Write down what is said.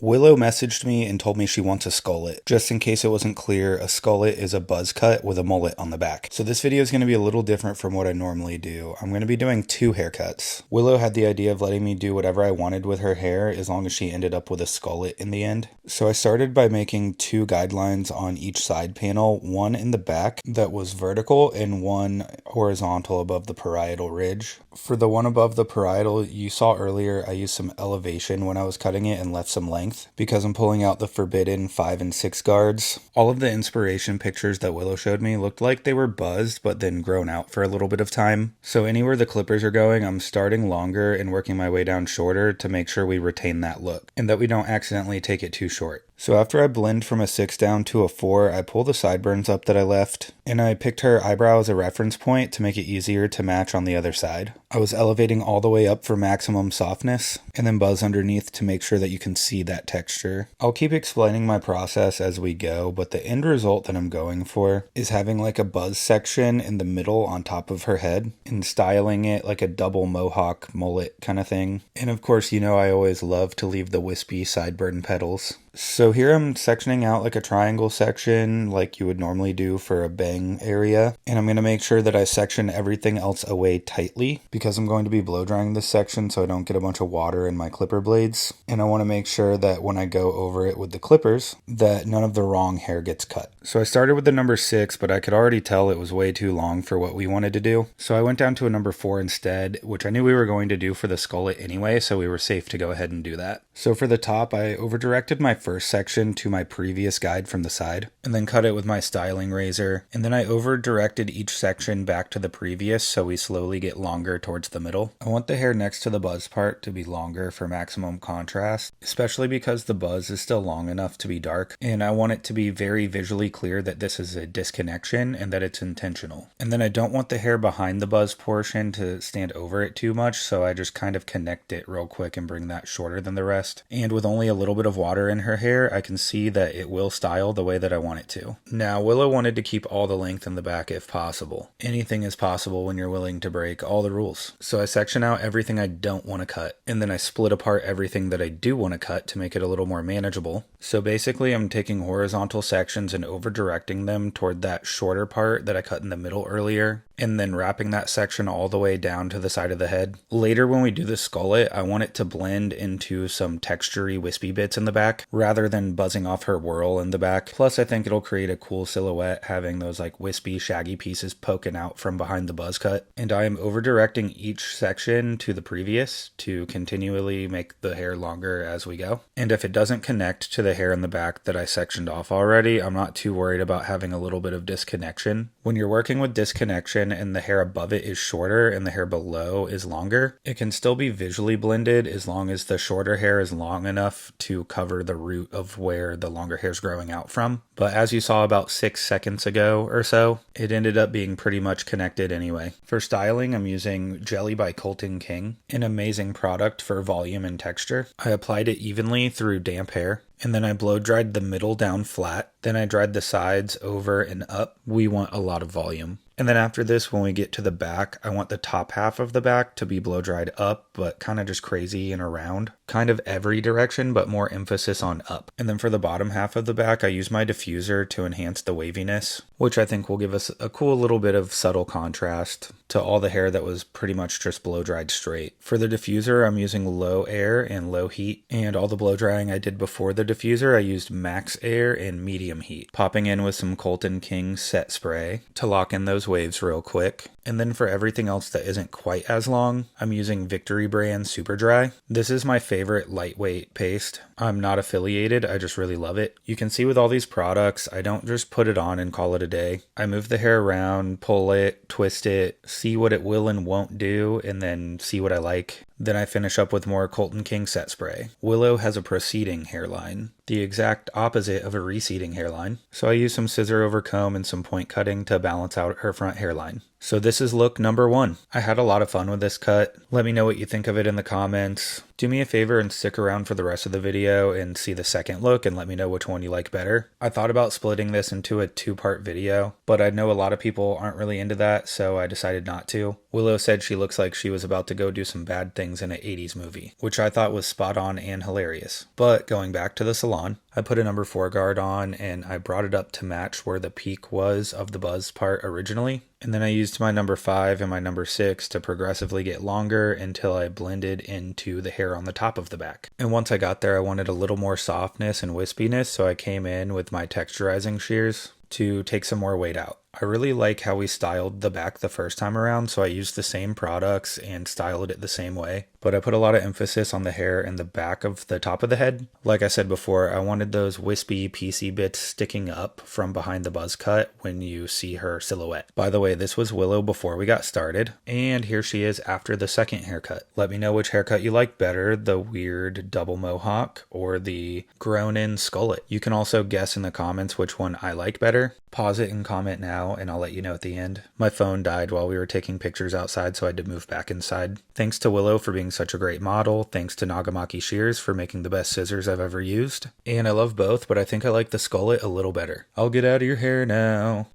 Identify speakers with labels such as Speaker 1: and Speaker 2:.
Speaker 1: Willow messaged me and told me she wants a skullet. Just in case it wasn't clear, a skullet is a buzz cut with a mullet on the back. So this video is going to be a little different from what I normally do. I'm going to be doing two haircuts. Willow had the idea of letting me do whatever I wanted with her hair as long as she ended up with a skullet in the end. So I started by making two guidelines on each side panel, one in the back that was vertical and one horizontal above the parietal ridge. For the one above the parietal, you saw earlier I used some elevation when I was cutting it and left some length because I'm pulling out the forbidden 5 and 6 guards. All of the inspiration pictures that Willow showed me looked like they were buzzed but then grown out for a little bit of time. So anywhere the clippers are going, I'm starting longer and working my way down shorter to make sure we retain that look and that we don't accidentally take it too short. So after I blend from a 6 down to a 4, I pull the sideburns up that I left, and I picked her eyebrow as a reference point to make it easier to match on the other side. I was elevating all the way up for maximum softness, and then buzz underneath to make sure that you can see that texture. I'll keep explaining my process as we go, but the end result that I'm going for is having like a buzz section in the middle on top of her head, and styling it like a double mohawk mullet kind of thing. And of course, you know I always love to leave the wispy sideburn petals. So here I'm sectioning out like a triangle section like you would normally do for a bang area. And I'm going to make sure that I section everything else away tightly because I'm going to be blow drying this section so I don't get a bunch of water in my clipper blades. And I want to make sure that when I go over it with the clippers that none of the wrong hair gets cut. So I started with the number 6, but I could already tell it was way too long for what we wanted to do. So I went down to a number 4 instead, which I knew we were going to do for the Skulllet anyway, so we were safe to go ahead and do that. So for the top, I over-directed my first section to my previous guide from the side, and then cut it with my styling razor, and then I over-directed each section back to the previous so we slowly get longer towards the middle. I want the hair next to the buzz part to be longer for maximum contrast, especially because the buzz is still long enough to be dark, and I want it to be very visually clear that this is a disconnection and that it's intentional. And then I don't want the hair behind the buzz portion to stand over it too much, so I just kind of connect it real quick and bring that shorter than the rest. And with only a little bit of water in her hair, I can see that it will style the way that I want it to. Now, Willow wanted to keep all the length in the back if possible. Anything is possible when you're willing to break all the rules. So I section out everything I don't want to cut, and then I split apart everything that I do want to cut to make it a little more manageable. So basically, I'm taking horizontal sections and over-directing them toward that shorter part that I cut in the middle earlier, and then wrapping that section all the way down to the side of the head. Later, when we do the skullet, I want it to blend into some textury wispy bits in the back rather than buzzing off her whirl in the back. Plus, I think it'll create a cool silhouette having those like wispy shaggy pieces poking out from behind the buzz cut. And I am over directing each section to the previous to continually make the hair longer as we go. And if it doesn't connect to the hair in the back that I sectioned off already, I'm not too worried about having a little bit of disconnection. When you're working with disconnection and the hair above it is shorter and the hair below is longer, it can still be visually blended as long as the shorter hair is long enough to cover the root of where the longer hair is growing out from. But as you saw about 6 seconds ago or so, it ended up being pretty much connected anyway. For styling, I'm using Jelly by Colton King, an amazing product for volume and texture. I applied it evenly through damp hair, and then I blow dried the middle down flat. Then I dried the sides over and up. We want a lot of volume. And then after this, when we get to the back, I want the top half of the back to be blow dried up, but kind of just crazy and around. Kind of every direction, but more emphasis on up. And then for the bottom half of the back, I use my diffuser to enhance the waviness, which I think will give us a cool little bit of subtle contrast to all the hair that was pretty much just blow dried straight. For the diffuser, I'm using low air and low heat, and all the blow drying I did before the diffuser, I used max air and medium heat, popping in with some Colton King set spray to lock in those waves real quick. And then for everything else that isn't quite as long, I'm using Victory Brand Super Dry. This is my favorite lightweight paste. I'm not affiliated, I just really love it. You can see with all these products, I don't just put it on and call it a day. I move the hair around, pull it, twist it, see what it will and won't do, and then see what I like. Then I finish up with more Colton King set spray. Willow has a proceeding hairline, the exact opposite of a receding hairline. So I use some scissor over comb and some point cutting to balance out her front hairline. So this is look number 1. I had a lot of fun with this cut. Let me know what you think of it in the comments. Do me a favor and stick around for the rest of the video and see the second look and let me know which one you like better. I thought about splitting this into a 2-part video, but I know a lot of people aren't really into that, so I decided not to. Willow said she looks like she was about to go do some bad things in an 80s movie, which I thought was spot on and hilarious. But going back to the salon, I put a number 4 guard on and I brought it up to match where the peak was of the buzz part originally. And then I used my number 5 and my number 6 to progressively get longer until I blended into the hair on the top of the back. And once I got there, I wanted a little more softness and wispiness, so I came in with my texturizing shears to take some more weight out. I really like how we styled the back the first time around, so I used the same products and styled it the same way. But I put a lot of emphasis on the hair in the back of the top of the head. Like I said before, I wanted those wispy PC bits sticking up from behind the buzz cut when you see her silhouette. By the way, this was Willow before we got started, and here she is after the second haircut. Let me know which haircut you like better, the weird double mohawk or the grown-in skullet. You can also guess in the comments which one I like better. Pause it and comment now, and I'll let you know at the end. My phone died while we were taking pictures outside, so I had to move back inside. Thanks to Willow for being such a great model. Thanks to Nagamaki Shears for making the best scissors I've ever used. And I love both, but I think I like the Skulllet a little better. I'll get out of your hair now.